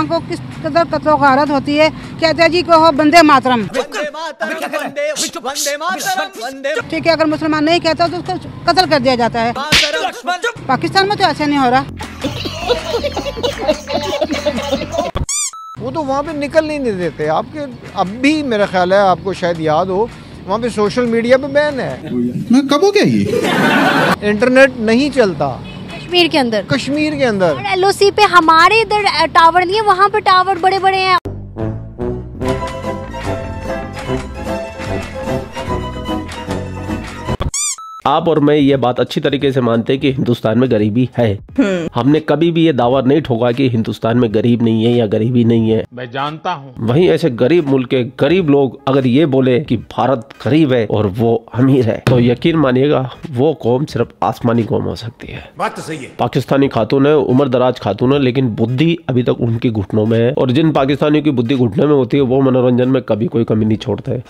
को किस कदर कत्ल गारत होती है। कहते हैं जी को हो बंदे मातरम, ठीक है, अगर मुसलमान नहीं कहता तो उसको कत्ल कर दिया जाता है। पाकिस्तान में तो ऐसा नहीं हो रहा। वो तो वहाँ पे निकलने नहीं देते आपके। अब भी मेरा ख्याल है, आपको शायद याद हो, वहाँ पे सोशल मीडिया पे बैन है। मैं कब हो गया ये? इंटरनेट नहीं चलता कश्मीर के अंदर। कश्मीर के अंदर LOC पे हमारे इधर टावर नहीं है, वहाँ पे टावर बड़े बड़े हैं। आप और मैं ये बात अच्छी तरीके से मानते हैं कि हिंदुस्तान में गरीबी है। हमने कभी भी ये दावा नहीं ठोका कि हिंदुस्तान में गरीब नहीं है या गरीबी नहीं है। मैं जानता हूँ। वहीं ऐसे गरीब मुल्क के गरीब लोग अगर ये बोले कि भारत गरीब है और वो अमीर है, तो यकीन मानिएगा वो कौम सिर्फ आसमानी कौम हो सकती है। बात तो सही है। पाकिस्तानी खातून है, उम्र दराज खातून है, लेकिन बुद्धि अभी तक उनकी घुटनों में है। और जिन पाकिस्तानियों की बुद्धि घुटने में होती है वो मनोरंजन में कभी कोई कमी नहीं छोड़ते।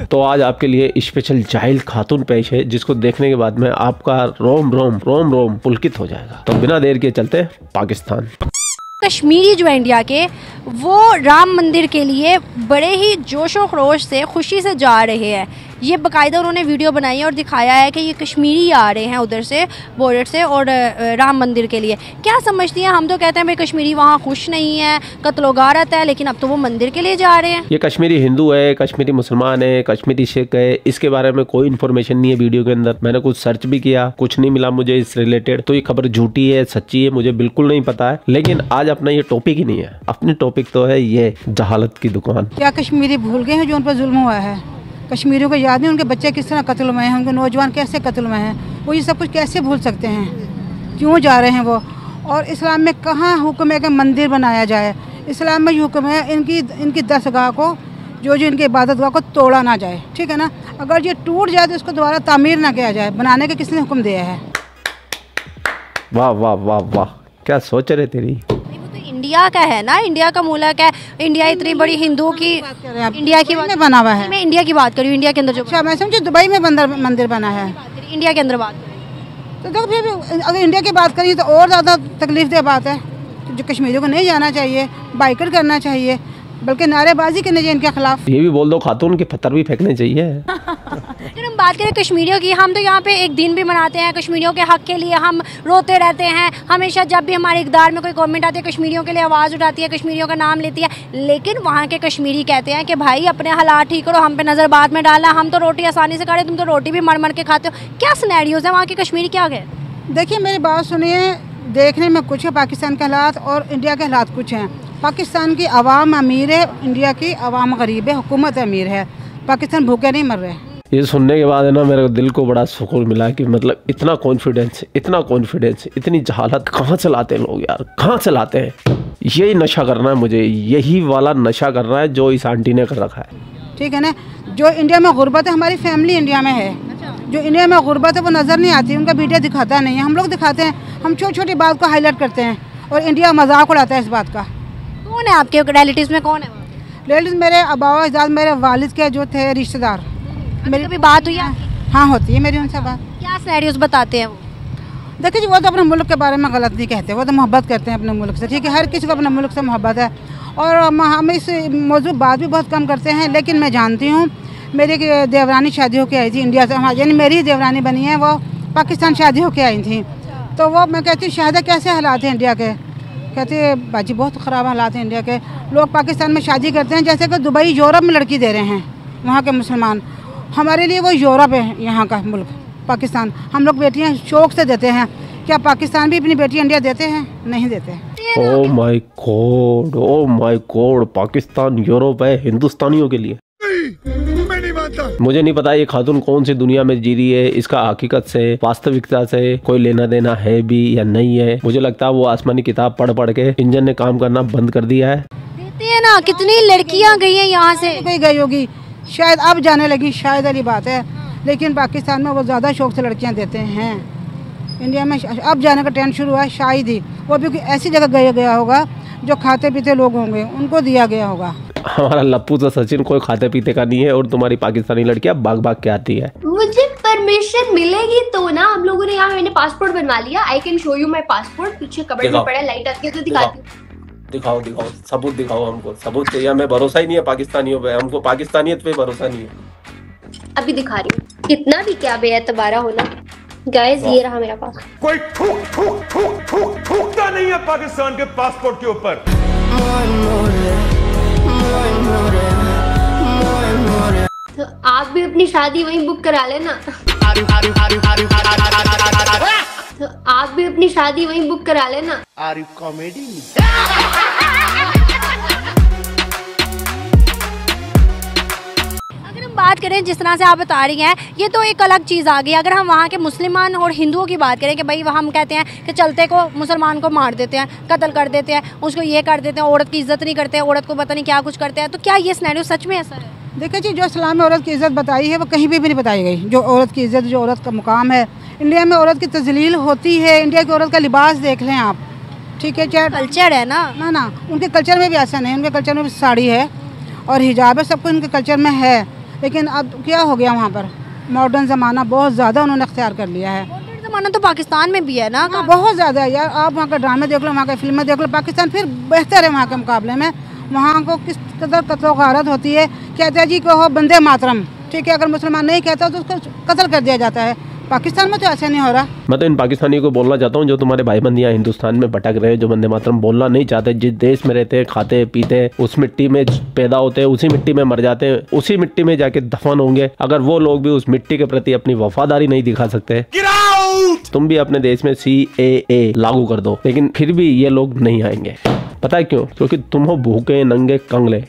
तो आज आपके लिए स्पेशल जाहिल खातून पेश है, जिसको देखने के बाद में आपका रोम रोम रोम रोम पुलकित हो जाएगा। तो बिना देर के चलते पाकिस्तान। कश्मीरी जो है इंडिया के, वो राम मंदिर के लिए बड़े ही जोशो खरोश से खुशी से जा रहे हैं। ये बाकायदा उन्होंने वीडियो बनाई है और दिखाया है कि ये कश्मीरी आ रहे हैं उधर से बॉर्डर से और राम मंदिर के लिए। क्या समझती हैं? हम तो कहते हैं भाई कश्मीरी वहाँ खुश नहीं है, कत्लो गारत है, लेकिन अब तो वो मंदिर के लिए जा रहे हैं। ये कश्मीरी हिंदू है, कश्मीरी मुसलमान है, कश्मीरी सिख है, इसके बारे में कोई इन्फॉर्मेशन नहीं है वीडियो के अंदर। मैंने कुछ सर्च भी किया, कुछ नहीं मिला मुझे इस रिलेटेड। तो ये खबर झूठी है सच्ची है मुझे बिल्कुल नहीं पता है। लेकिन आज अपना ये टॉपिक ही नहीं है, अपनी टॉपिक तो है ये जहालत की दुकान। क्या कश्मीरी भूल गए हैं जो उन पर जुल्म हुआ है? कश्मीरियों को याद नहीं उनके बच्चे किस तरह कत्ल हुए हैं, उनके नौजवान कैसे कत्ल हुए हैं? वो ये सब कुछ कैसे भूल सकते हैं? क्यों जा रहे हैं वो? और इस्लाम में कहाँ हुक्म है कि मंदिर बनाया जाए? इस्लाम में हुक्म है इनकी दरगाह को, जो इनकी इबादत गाह को तोड़ा ना जाए, ठीक है ना। अगर ये टूट जाए तो इसको दोबारा तामीर ना किया जाए। बनाने का किसने हुक्म दिया है? वाह वाह वाह वाह, क्या सोच रहे तेरी। इंडिया का है ना, इंडिया का मुल्क है। इंडिया इतनी बड़ी हिंदू की इंडिया की में बना हुआ है। मैं इंडिया की बात कर रही हूँ, इंडिया के अंदर जो। अच्छा, मैं समझी दुबई में मंदिर बना है। इंडिया के अंदर बात तो देखो, फिर अगर इंडिया की बात करिए तो और ज़्यादा तकलीफ बात है। जो कश्मीरियों को नहीं जाना चाहिए, बाइकआउट करना चाहिए, बल्कि नारेबाजी करनी चाहिए इनके खिलाफ। ये भी बोल दो खातून के पत्थर भी फेंकने चाहिए। अगर हम बात करें कश्मीरियों की, हम तो यहाँ पे एक दिन भी मनाते हैं कश्मीरियों के हक के लिए। हम रोते रहते हैं हमेशा, जब भी हमारे इक़दार में कोई गवर्नमेंट आती है कश्मीरियों के लिए आवाज़ उठाती है, कश्मीरियों का नाम लेती है। लेकिन वहाँ के कश्मीरी कहते हैं कि भाई अपने हालात ठीक करो, हम पे नज़र बाद में डालना। हम तो रोटी आसानी से खा, तुम तो रोटी भी मर मर के खाते हो। क्या सिनेरियोज है वहाँ के कश्मीरी, क्या गए? देखिए मेरी बात सुनिए, देखने में कुछ है पाकिस्तान के हालात और इंडिया के हालात कुछ हैं। पाकिस्तान की आवाम अमीर है, इंडिया की आवाम गरीब है, हुकूमत अमीर है। पाकिस्तान भूखे नहीं मर रहे। ये सुनने के बाद है ना मेरे दिल को बड़ा सुकून मिला कि मतलब इतना कॉन्फिडेंस, इतनी जहालत कहाँ से लाते हैं लोग यार, कहाँ से लाते हैं। यही नशा करना है मुझे, यही वाला नशा करना है जो इस आंटी ने कर रखा है, ठीक है ना। जो इंडिया में गुर्बत है, हमारी फैमिली इंडिया में है। जो इंडिया में गुर्बत है वो नज़र नहीं आती, उनका मीडिया दिखाता नहीं है। हम लोग दिखाते हैं, हम छोटी छोटी बात को हाईलाइट करते हैं और इंडिया मजाक उड़ाता है इस बात का। कौन है आपके रिलेटिव्स में, कौन है? रिलेटिव्स मेरे अबावा अजदाद, मेरे वालिद के जो थे रिश्तेदार। मेरी कभी बात हुई है? हाँ होती है मेरी उनसे बात। क्या सिनेरियोज बताते हैं वो? देखिए जी, वो तो अपने मुल्क के बारे में गलत नहीं कहते, वो तो मोहब्बत करते हैं अपने मुल्क से, ठीक है। हर किसी को अपने मुल्क से मोहब्बत है और हम इस मौजूद बात भी बहुत कम करते हैं। लेकिन मैं जानती हूँ, मेरी देवरानी शादी होकर आई थी इंडिया से, हाँ, यानी मेरी ही देवरानी बनी है, वो पाकिस्तान शादी होकर आई थी। तो वो मैं कहती हूँ शायद कैसे हालात हैं इंडिया के? कहते हैं बाजी बहुत ख़राब हालात हैं इंडिया के। लोग पाकिस्तान में शादी करते हैं जैसे कि दुबई यूरोप में लड़की दे रहे हैं वहाँ के मुसलमान। हमारे लिए वो यूरोप है, यहाँ का मुल्क पाकिस्तान। हम लोग बेटियाँ शौक़ से देते हैं। क्या पाकिस्तान भी अपनी बेटी इंडिया देते हैं? नहीं देते। Oh my God, oh my God, Pakistan Europe है हिंदुस्तानियों के लिए। मैं नहीं मानता। मुझे नहीं पता ये खातून कौन सी दुनिया में जी रही है, इसका हकीकत से, वास्तविकता से कोई लेना देना है भी या नहीं है। मुझे लगता है वो आसमानी किताब पढ़ पढ़ के इंजन ने काम करना बंद कर दिया है। देते हैं ना, कितनी लड़कियां गई हैं यहाँ से। कोई गई होगी शायद, अब जाने लगी, शायद वाली बात है। लेकिन पाकिस्तान में वो ज़्यादा शौक से लड़कियाँ देते हैं। इंडिया में अब जाने का ट्रेंड शुरू हुआ है, शायद ही वो भी ऐसी जगह गया होगा जो खाते पीते लोग होंगे, उनको दिया गया होगा। हमारा लप्पू तो सचिन कोई खाते पीते का नहीं है और तुम्हारी पाकिस्तानी लड़कियां भाग भाग के आती है। मुझे परमिशन मिलेगी तो ना। हम लोगों ने यहाँ मैंने पासपोर्ट बनवा लिया। I can show you my passport. पीछे कबर्ड में पड़ा, लाइट आती है तो दिखाती हूँ। दिखाओ दिखाओ, सबूत दिखाओ, हमको सबूत चाहिए। हमें भरोसा ही नहीं है पाकिस्तानियों पे, हमको पाकिस्तानियत पे भरोसा नहीं है। अभी दिखा रही हूँ, कितना भी क्या बेएतबारा होना। गाइस ये रहा मेरा पास। कोई थूकता नहीं है पाकिस्तान के पासपोर्ट के ऊपर। तो आप भी अपनी शादी वहीं बुक करा लेना। तो आप भी अपनी शादी वहीं बुक करा लेना। Are you comedy? अगर हम बात करें जिस तरह से आप बता रही हैं, ये तो एक अलग चीज़ आ गई। अगर हम वहाँ के मुसलमान और हिंदुओं की बात करें कि भाई वहाँ हम कहते हैं कि चलते को मुसलमान को मार देते हैं, कत्ल कर देते हैं, उसको ये कर देते हैं, औरत की इज्जत नहीं करते, औरत को पता नहीं क्या कुछ करते हैं, तो क्या ये सिनेरियो सच में ऐसा है? देखिए जी, जो इस्लाम में औरत की इज़्ज़त बताई है वो कहीं भी नहीं बताई गई। जो औरत की इज़्ज़त, जो औरत का मुकाम है, इंडिया में औरत की तजलील होती है। इंडिया की औरत का लिबास देख लें आप, ठीक है, चाहे कल्चर है ना। ना उनके कल्चर में भी ऐसा नहीं, उनके कल्चर में भी साड़ी है और हिजाब है, सब कुछ उनके कल्चर में है। लेकिन अब क्या हो गया, वहाँ पर मॉडर्न ज़माना बहुत ज़्यादा उन्होंने अख्तियार कर लिया है। मॉडर्न ज़माना तो पाकिस्तान में भी है ना, बहुत ज़्यादा है यार। आप वहाँ का ड्रामे देख लो, वहाँ की फिल्में देख लो, पाकिस्तान फिर बेहतर है वहाँ के मुकाबले में। वहाँ को किस कदर कत्ल गारत होती है। कहते हैं जी कहो बंदे मातरम, ठीक है, अगर मुसलमान नहीं कहता तो उसको कत्ल कर दिया जाता है। पाकिस्तान में तो ऐसा नहीं हो रहा। मैं तो इन पाकिस्तानियों को बोलना चाहता हूँ जो तुम्हारे भाई बंदियाँ हिंदुस्तान में भटक रहे हैं, जो वंदे मातरम बोलना नहीं चाहते, जिस देश में रहते हैं, खाते पीते, उस मिट्टी में पैदा होते हैं, उसी मिट्टी में मर जाते हैं, उसी मिट्टी में जाके दफन होंगे। अगर वो लोग भी उस मिट्टी के प्रति अपनी वफादारी नहीं दिखा सकते, तुम भी अपने देश में CAA लागू कर दो, लेकिन फिर भी ये लोग नहीं आएंगे। पता है क्यों? क्योंकि तुम हो भूखे नंगे कंगले।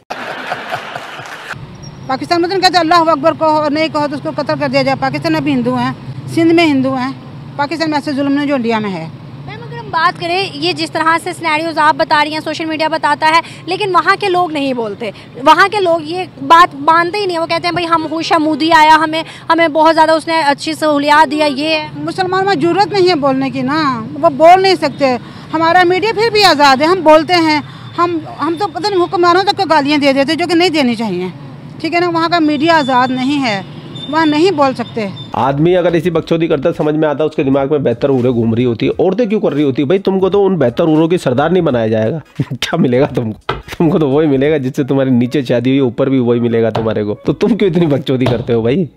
पाकिस्तान में तो कहते अल्लाह अकबर कहो और नहीं कहो तो उसको कत्ल कर दिया जाए। पाकिस्तान में भी हिंदू हैं, सिंध में हिंदू हैं, पाकिस्तान में ऐसे जुल्म नहीं जो इंडिया में है। मैम अगर हम बात करें, ये जिस तरह से सिनेरियोज आप बता रही हैं, सोशल मीडिया बताता है, लेकिन वहाँ के लोग नहीं बोलते। वहाँ के लोग ये बात मानते ही नहीं। वो कहते हैं भाई हम खुश, मोदी आया, हमें बहुत ज़्यादा उसने अच्छी सहूलियात दिया। ये मुसलमान में जरूरत नहीं है बोलने की ना, वो बोल नहीं सकते। हमारा मीडिया फिर भी आज़ाद है, हम बोलते हैं। हम तो पता नहीं हुक्मरानों तक को गालियाँ दे देते जो कि नहीं देनी चाहिए, ठीक है ना। वहाँ का मीडिया आज़ाद नहीं है, वहाँ नहीं बोल सकते। आदमी अगर इसी बकचोदी करता है, समझ में आता है, उसके दिमाग में बेहतर उरे घूम रही होती है। औरतें क्यों कर रही होती है? भाई तुमको तो उन बेहतर उरों की सरदार नहीं बनाया जाएगा। क्या मिलेगा तुमको तो वही मिलेगा जिससे तुम्हारे नीचे शादी हुई, ऊपर भी वही मिलेगा तुम्हारे को। तो तुम क्यों इतनी बकचोदी करते हो भाई?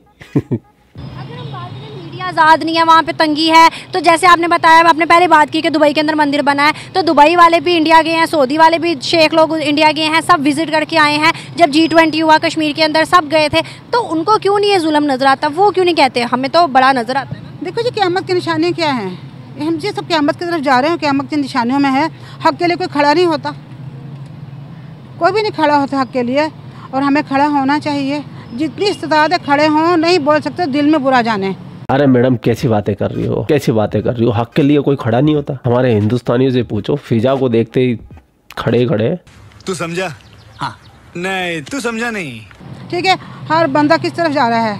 आज़ाद नहीं है, वहाँ पे तंगी है। तो जैसे आपने बताया, आपने पहले बात की कि दुबई के अंदर मंदिर बना है, तो दुबई वाले भी इंडिया गए हैं, सऊदी वाले भी शेख लोग इंडिया गए हैं, सब विजिट करके आए हैं। जब G20 हुआ कश्मीर के अंदर सब गए थे, तो उनको क्यों नहीं ये जुल्म नजर आता? वो क्यों नहीं कहते? हमें तो बड़ा नजर आता है। देखो जी, क़यामत की निशानियाँ क्या हैं? हम जी सब क़यामत की तरफ जा रहे हैं, क़यामत की निशानियों में है। हक़ के लिए कोई खड़ा नहीं होता, कोई भी नहीं खड़ा होता हक़ के लिए, और हमें खड़ा होना चाहिए। जितनी इस्तिताअत है खड़े हों, नहीं बोल सकते दिल में बुरा जाने। अरे मैडम कैसी बातें कर रही हो, कैसी बातें कर रही हो? हक के लिए कोई खड़ा नहीं होता? हमारे हिंदुस्तानियों से पूछो, फिजा को देखते ही खड़े खड़े। तू समझा? हाँ। नहीं तू समझा नहीं। ठीक है, हर बंदा किस तरफ जा रहा है?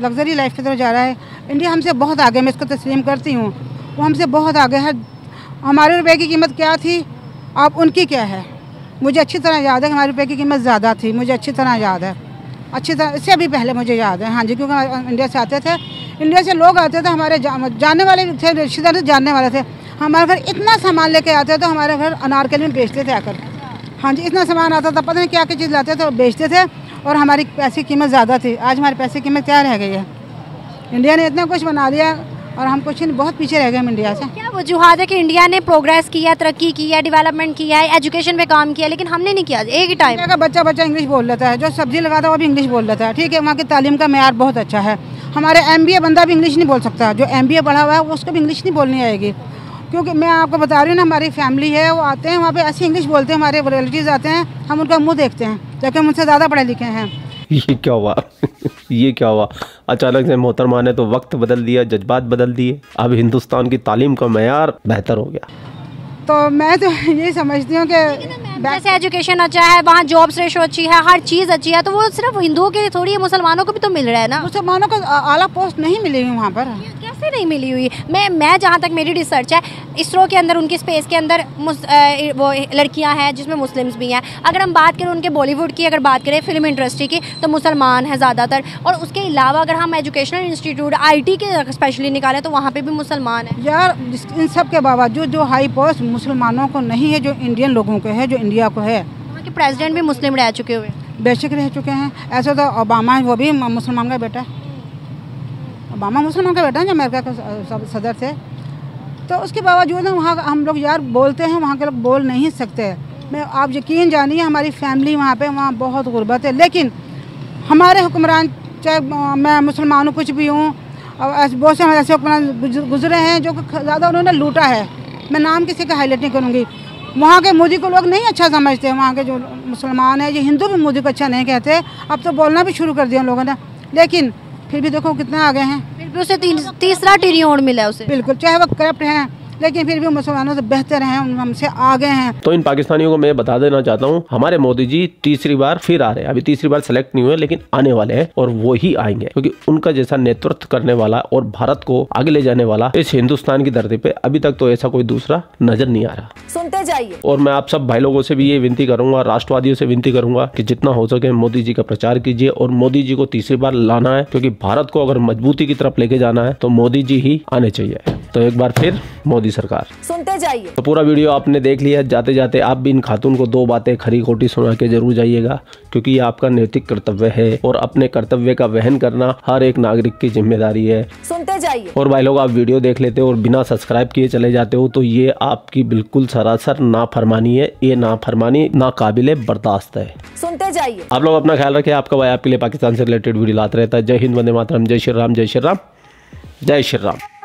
लग्जरी लाइफ की तरफ जा रहा है। इंडिया हमसे बहुत आगे, मैं इसको तस्लीम करती हूँ, वो हमसे बहुत आगे है। हमारे रुपए की कीमत क्या थी, अब उनकी क्या है? मुझे अच्छी तरह याद है, हमारे रुपए की कीमत ज़्यादा थी, मुझे अच्छी तरह याद है, अच्छी तरह, इससे अभी पहले मुझे याद है। हाँ जी, क्योंकि इंडिया से आते थे, इंडिया से लोग आते थे, हमारे जानने वाले थे, रिश्तेदार जानने वाले थे। हमारे घर इतना सामान लेके आते थे, हमारे घर अनारकली में बेचते थे आकर। हाँ जी, इतना सामान आता था, पता नहीं क्या क्या चीज़ लाते थे और बेचते थे, और हमारी पैसे की कीमत ज़्यादा थी। आज हमारे पैसे की कीमत क्या रह गई है? इंडिया ने इतना कुछ बना दिया और हम कुछ नहीं, बहुत पीछे रह गए हम इंडिया से। क्या वजूहात है कि इंडिया ने प्रोग्रेस किया, तरक्की की है, डेवलपमेंट किया है, एजुकेशन पे काम किया, लेकिन हमने नहीं किया? एक ही टाइम का बच्चा इंग्लिश बोल लेता है, जो सब्जी लगाता है वो भी इंग्लिश बोल लेता है। ठीक है, वहाँ की तालीम का मेयार बहुत अच्छा है। हमारे MBA बंदा भी इंग्लिश नहीं बोल सकता, जो MBA पढ़ा हुआ है उसको भी इंग्लिश नहीं बोलनी आएगी। क्योंकि मैं आपको बता रही हूँ ना, हमारी फैमिली है, वो आते हैं वहाँ पे ऐसी इंग्लिश बोलते हैं, हमारे रिलेटिव्स आते हैं, हम उनका मुँह देखते हैं, जबकि हम उनसे ज़्यादा पढ़े लिखे हैं। ये क्या हुआ? ये क्या हुआ? अचानक से मोहतरमा ने तो वक्त बदल दिया, जज्बात बदल दिए, अब हिंदुस्तान की तालीम का मेयार बेहतर हो गया। तो मैं तो ये समझती हूँ कि जैसे एजुकेशन अच्छा है, वहाँ जॉब्स रेशो अच्छी है, हर चीज़ अच्छी है, तो वो सिर्फ हिंदुओं के लिए थोड़ी है, मुसलमानों को भी तो मिल रहा है ना। मुसलमानों को आला पोस्ट नहीं मिलेगी वहाँ पर। कैसे कैसे नहीं मिली हुई? मैं जहाँ तक मेरी रिसर्च है, इसरो के अंदर, उनकी स्पेस के अंदर वो लड़कियां हैं जिसमें मुस्लिम्स भी हैं। अगर हम बात करें उनके बॉलीवुड की, अगर बात करें फिल्म इंडस्ट्री की, तो मुसलमान हैं ज़्यादातर। और उसके अलावा अगर हम एजुकेशनल इंस्टीट्यूट IT के स्पेशली निकालें तो वहाँ पर भी मुसलमान हैं। यार इन सब के बावजूद जो हाई पोस्ट मुसलमानों को नहीं है, जो इंडियन लोगों को है, जो इंडिया को है। वहाँ के प्रेसिडेंट भी मुस्लिम रह चुके हुए, बेशक रह चुके हैं। ऐसा तो ओबामा है, वो भी मुसलमान का बेटा है। ओबामा मुसलमान का बेटा है, जो अमेरिका का सदर थे। तो उसके बावजूद वहाँ हम लोग यार बोलते हैं, वहाँ के लोग बोल नहीं सकते। मैं आप यकीन जानिए, हमारी फैमिली वहाँ पे वहाँ बहुत गुर्बत है, लेकिन हमारे हुक्मरान, चाहे मैं मुसलमान हूँ, कुछ भी हूँ, और बहुत से हमारे ऐसे हुक्मरान गुजरे हैं जो ज़्यादा उन्होंने लूटा है। मैं नाम किसी का हाईलाइट नहीं करूँगी। वहाँ के मोदी को लोग नहीं अच्छा समझते, वहाँ के जो मुसलमान हैं, ये हिंदू भी मोदी को अच्छा नहीं कहते। अब तो बोलना भी शुरू कर दिया लोगों ने, लेकिन फिर भी देखो कितना आगे हैं। फिर भी उसे तीसरा ट्रिलियन मिला है उसे। बिल्कुल, चाहे वो करप्ट हैं, लेकिन फिर भी मुसलमानों से बेहतर हैं, हमसे आगे हैं। तो इन पाकिस्तानियों को मैं बता देना चाहता हूँ, हमारे मोदी जी तीसरी बार फिर आ रहे हैं। अभी तीसरी बार सेलेक्ट नहीं हुए, लेकिन आने वाले हैं और वो ही आएंगे, क्योंकि उनका जैसा नेतृत्व करने वाला और भारत को आगे ले जाने वाला इस हिंदुस्तान की धरती पे अभी तक तो ऐसा कोई दूसरा नजर नहीं आ रहा। सुनते जाइए। और मैं आप सब भाई लोगों से भी ये विनती करूंगा, राष्ट्रवादियों से विनती करूंगा कि जितना हो सके मोदी जी का प्रचार कीजिए और मोदी जी को तीसरी बार लाना है, क्योंकि भारत को अगर मजबूती की तरफ लेके जाना है तो मोदी जी ही आने चाहिए। तो एक बार फिर मोदी सरकार। सुनते जाइए। तो पूरा वीडियो आपने देख लिया। जाते जाते आप भी इन खातून को 2 बातें खरी खोटी सुना के जरूर जाइएगा, क्योंकि ये आपका नैतिक कर्तव्य है और अपने कर्तव्य का वहन करना हर एक नागरिक की जिम्मेदारी है। सुनते जाइए। और भाई लोग, आप वीडियो देख लेते हो और बिना सब्सक्राइब किए चले जाते हो तो ये आपकी बिल्कुल सरासर नाफरमानी है। ये नाफरमानी नाकाबिले बर्दाश्त है। सुनते जाइए। आप लोग अपना ख्याल रखें। आपका भाई आपके लिए पाकिस्तान से रिलेटेड वीडियो लाता रहता है। जय हिंद, वंदे मातरम, जय श्री राम, जय श्री राम, जय श्री राम।